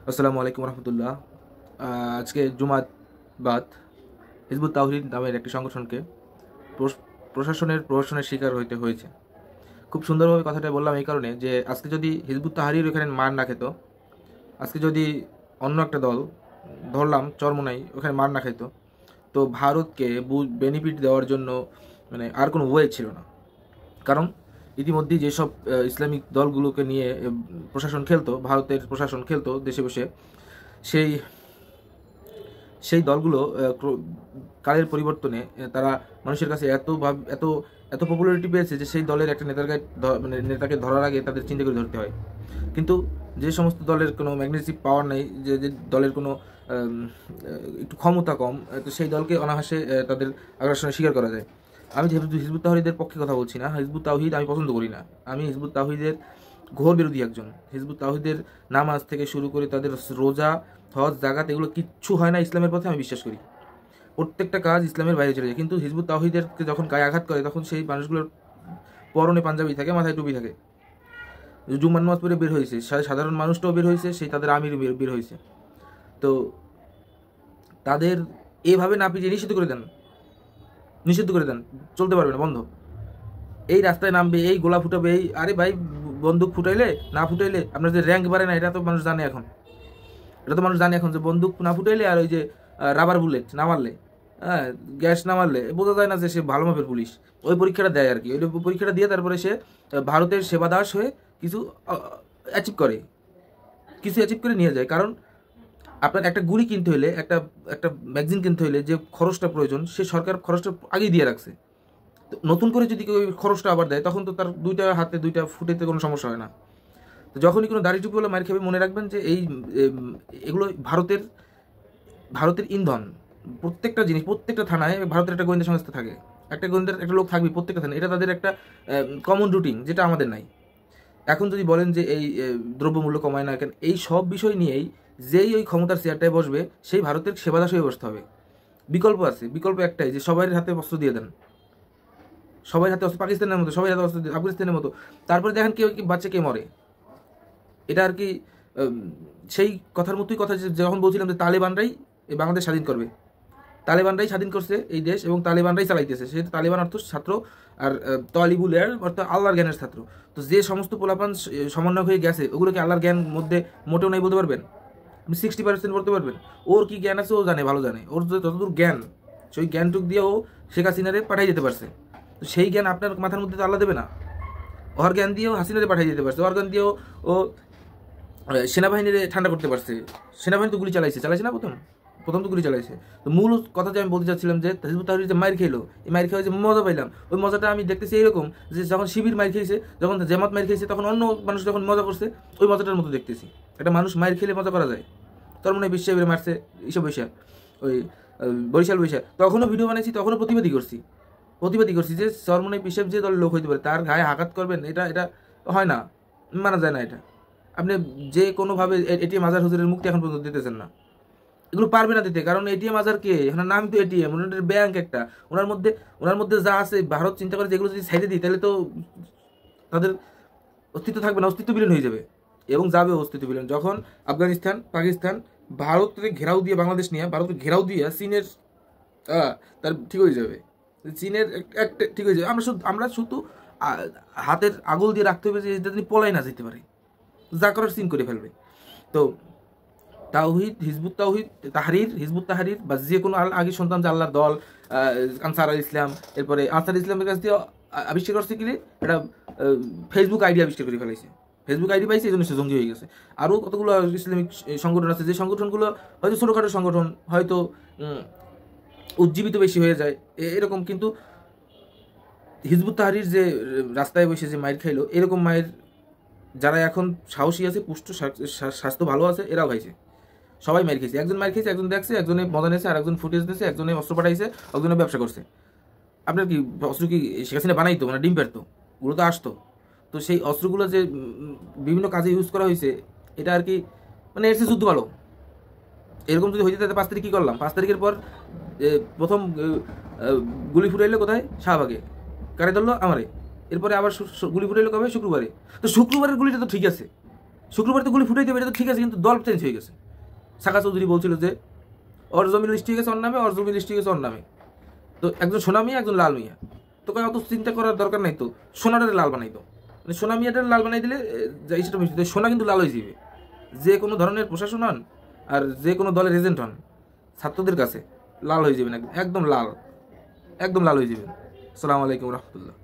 আসসালামু আলাইকুম রহমতুল্লাহ। আজকে জুমাত বাদ হিজবুত তাওহীদ নামের একটি সংগঠনকে প্রশাসনের শিকার হইতে হয়েছে। খুব সুন্দরভাবে কথাটা বললাম এই কারণে যে আজকে যদি হিজবুত তাহরীর ওখানে মার না খেত, আজকে যদি অন্য একটা দল ধরলাম চরমোনাই ওখানে মার না খেত, তো ভারতকে বেনিফিট দেওয়ার জন্য মানে আর কোনো ওয়ে ছিল না। কারণ ইতিমধ্যেই যেসব ইসলামিক দলগুলোকে নিয়ে প্রশাসন খেলতো, ভারতের প্রশাসন খেলতো দেশে বসে, সেই সেই দলগুলো কালের পরিবর্তনে তারা মানুষের কাছে এত এত পপুলারিটি পেয়েছে যে সেই দলের একটা নেতাকে ধরার আগে তাদের চিন্তা করে ধরতে হয়। কিন্তু যে সমস্ত দলের কোনো ম্যাগনেটিক পাওয়ার নেই, যে দলের কোনো একটু ক্ষমতা কম, তো সেই দলকে অনায়াসে তাদের আগ্রাসনের শিকার করা যায়। আমি যেহেতু হিজবুত তাওহীদের পক্ষে কথা বলছি না, হিজবুত তাওহীদ আমি পছন্দ করি না। আমি হিজবুত তাওহীদের ঘোর বিরোধী একজন। হিজবুত তাওহীদের নামাজ থেকে শুরু করে তাদের রোজা, হজ, জাকাত এগুলো কিচ্ছু হয় না ইসলামের পথে, আমি বিশ্বাস করি। প্রত্যেকটা কাজ ইসলামের বাইরে চলে যায়। কিন্তু হিজবুত তাওহীদেরকে যখন গায়ে আঘাত করে তখন সেই মানুষগুলোর পরনে পাঞ্জাবি থাকে, মাথায় টুপি থাকে, জুম্মার নামাজ পড়ে বের হয়েছে, সাধারণ মানুষটাও বের হয়েছে, সেই তাদের আমির বের হয়েছে। তো তাদের এভাবে না পিছিয়ে নিষিদ্ধ করে দেন, চলতে পারবে না, বন্ধ। এই রাস্তায় নামবে, এই গোলা ফুটাবে, এই আরে ভাই বন্দুক ফুটাইলে না ফুটাইলে আপনার যে র্যাঙ্ক বাড়ে না, এটা তো মানুষ জানে এখন। যে বন্দুক না ফুটাইলে আর ওই যে রাবার বুলেট না মারলে, হ্যাঁ, গ্যাস না মারলে বোঝা যায় না যে সে ভালো মাপের পুলিশ। ওই পরীক্ষাটা দেয় আর কি। ওই পরীক্ষাটা দিয়ে তারপরে সে ভারতের সেবাদাস হয়ে কিছু অ্যাচিভ করে নিয়ে যায়। কারণ আপনার একটা গুলি কিনতে হলে, একটা একটা ম্যাগজিন কিনতে হলে যে খরচটা প্রয়োজন, সে সরকার খরচটা আগেই দিয়ে রাখছে। তো নতুন করে যদি কেউ ওই খরচটা আবার দেয়, তখন তো তার দুইটা হাতে দুইটা ফুটেতে কোনো সমস্যা হয় না। তো যখনই কোনো দাড়ি টুপিওয়ালা মার খাবে, মনে রাখবেন যে এগুলো ভারতের ইন্ধন। প্রত্যেকটা জিনিস, প্রত্যেকটা থানায় ভারতের একটা গোয়েন্দা সংস্থা থাকে, একটা গোয়েন্দার একটা লোক থাকবে প্রত্যেকটা থানায়। এটা তাদের একটা কমন রুটিন, যেটা আমাদের নাই। এখন যদি বলেন যে এই দ্রব্যমূল্য কমায় না কেন, এই সব বিষয় নিয়েই যেই ওই ক্ষমতার চেয়ারটায় বসবে সেই ভারতের সেবাদাস হয়ে বসতে হবে। বিকল্প একটাই, যে সবাই হাতে অস্ত্র দিয়ে দেন, সবাই হাতে অস্ত্র, পাকিস্তানের মতো সবাই হাতে অস্ত্র দিয়ে, আফগানিস্তানের মতো। তারপরে দেখেন কেউ বাচ্চা কে মরে। এটা আর কি সেই কথার মতোই কথা, যে যখন বলছিলাম যে তালেবানরাই এই বাংলাদেশ স্বাধীন করবে, তালেবানরাই স্বাধীন করছে এই দেশ এবং তালেবানরাই চালাইতেছে। সে তালেবান অর্থ ছাত্র, আর তলিবুল এর অর্থ আল্লাহর জ্ঞানের ছাত্র। তো যে সমস্ত পোলাপান সমন্বয় হয়ে গেছে, ওগুলোকে আল্লাহর জ্ঞান মধ্যে মোটেও নাই বলতে পারবেন? 60% বলতে পারবেন? ওর কি জ্ঞান আছে ও জানে, ভালো জানে। ওর যতদূর জ্ঞান, সেই জ্ঞানটুক দিয়ে ও শেখ হাসিনারে পাঠাই যেতে পারছে। তো সেই জ্ঞান আপনার মাথার মধ্যে তো আল্লাহ দেবে না। ওর জ্ঞান দিয়েও হাসিনারে পাঠাই যেতে পারছে, ওর জ্ঞান দিয়েও ও সেনাবাহিনীরে ঠান্ডা করতে পারছে। সেনাবাহিনী তো গুলি চালাইছে না প্রথম তো গুলি চালাইছে। তো মূল কথা যে আমি বলতে চাচ্ছিলাম যে হিজবুত তাহরীর যে মাইর খেলো, এই মাইর খেয়ে যে মজা পাইলাম, ওই মজাটা আমি দেখতেছি এইরকম যে যখন শিবির মাইর খেয়েছে, যখন জামাত মাইর খেয়েছে, তখন অন্য মানুষ যখন মজা করছে, ওই মজাটার মতো দেখতেছি। একটা মানুষ মাইর খেলে মজা করা যায়? তোর মনে হয় বিশ্বের মারছে এইসব বৈশা, ওই বরিশাল বৈশা, তখনও ভিডিও বানাইছি, তখনও প্রতিবাদী করছি যে সরমনে পিসেব যে দলের লোক হইতে পারে, তার গায়ে আঘাত করবেন, এটা হয় না, মানা যায় না। এটা আপনি যে কোনোভাবে এটিএম আজহার হুজুরের মুক্তি এখন পর্যন্ত দিতেছেন না। এগুলো পারবে না দিতে, কারণ এটিএম আজহার কে, ওনার নাম তো এটিএম, ওনার ব্যাংক একটা। ওনার মধ্যে যা আছে, ভারত চিন্তা করে যেগুলো যদি সাইডে দিই, তাহলে তো তাদের অস্তিত্ব থাকবে না, অস্তিত্ব বিলীন হয়ে যাবে। এবং যাবে অস্তিত্ব বিলীন যখন আফগানিস্তান, পাকিস্তান ভারতের ঘেরাও দিয়ে, বাংলাদেশ নিয়ে ভারতের ঘেরাও দিয়ে চীনের তার ঠিক হয়ে যাবে। চীনের একটা ঠিক হয়ে যাবে। আমরা শুধু হাতের আঙুল দিয়ে রাখতে হবে যে তিনি পলাই না যেতে পারে, যা করার চীন করে ফেলবে। তো হিজবুত তাহরীর বা যে কোনো, আগে শুনতাম যে আল্লাহর দল, আনসার আল ইসলাম, এরপরে আনসার ইসলামের কাছ দিয়ে আবিষ্কার করছে কি, এটা ফেসবুক আইডি আবিষ্কার করে ফেলাইছে। ফেসবুক আইডি পাইছে, এই জন্য সে জঙ্গি হয়ে গেছে। আরও কতগুলো ইসলামিক সংগঠন আছে, যে সংগঠনগুলো হয়তো ছোটোখাটো সংগঠন, হয়তো উজ্জীবিত বেশি হয়ে যায় এরকম। কিন্তু হিজবুত তাহরীর যে রাস্তায় বসে যে মায়ের খাইলো, এরকম মায়ের যারা এখন সাহসী আছে, পুষ্ট স্বাস্থ্য ভালো আছে, এরাও খাইছে। সবাই মার খেয়েছে। একজন মার খেয়েছে, একজন দেখছে, একজনে মজা নিয়েছে, আর একজন ফুটেজ দিয়েছে, একজনে অস্ত্র পাঠাইছে, একজনে ব্যবসা করছে। আপনার কি অস্ত্র কি শেখ হাসিনা বানাইতো, মানে ডিম পারতো? ওগুলো তো আসতো। তো সেই অস্ত্রগুলো যে বিভিন্ন কাজে ইউজ করা হয়েছে, এটা আর কি মানে এর চেয়ে যুদ্ধ ভালো। এরকম যদি হয়ে যেত, 5 তারিখ কী করলাম? 5 তারিখের পর প্রথম গুলি ফুটাইলো কোথায়? শাহবাগে। কারে ধরলো? আমারে। এরপরে আবার গুলি ফুটাইলো কবে? শুক্রবারে। তো শুক্রবারের গুলিটা তো ঠিক আছে, শুক্রবার তো গুলি ফুটাই দেবে, এটা তো ঠিক আছে, কিন্তু দল চেঞ্জ হয়ে গেছে। শাখা চৌধুরী বলছিল যে ওর জমি লিস্ট হয়ে গেছে ওর নামে, ওর জমি লিস্ট হয়ে গেছে ওর নামে। তো একজন সোনা মিয়া, একজন লাল মিয়া, তোকে অত চিন্তা করার দরকার নাই। তো সোনাটারে লাল বানাই, তো মানে সোনা মিয়াটারে লাল বানাই দিলে যাই সেটা মিষ্টি, সোনা কিন্তু লাল হয়ে যাবে। যে কোনো ধরনের প্রশাসন হন আর যে কোনো দলের এজেন্ট হন, ছাত্রদের কাছে লাল হয়ে যাবেন, একদম লাল, একদম লাল হয়ে যাবেন। আসসালামু আলাইকুম রহমতুল্লাহ।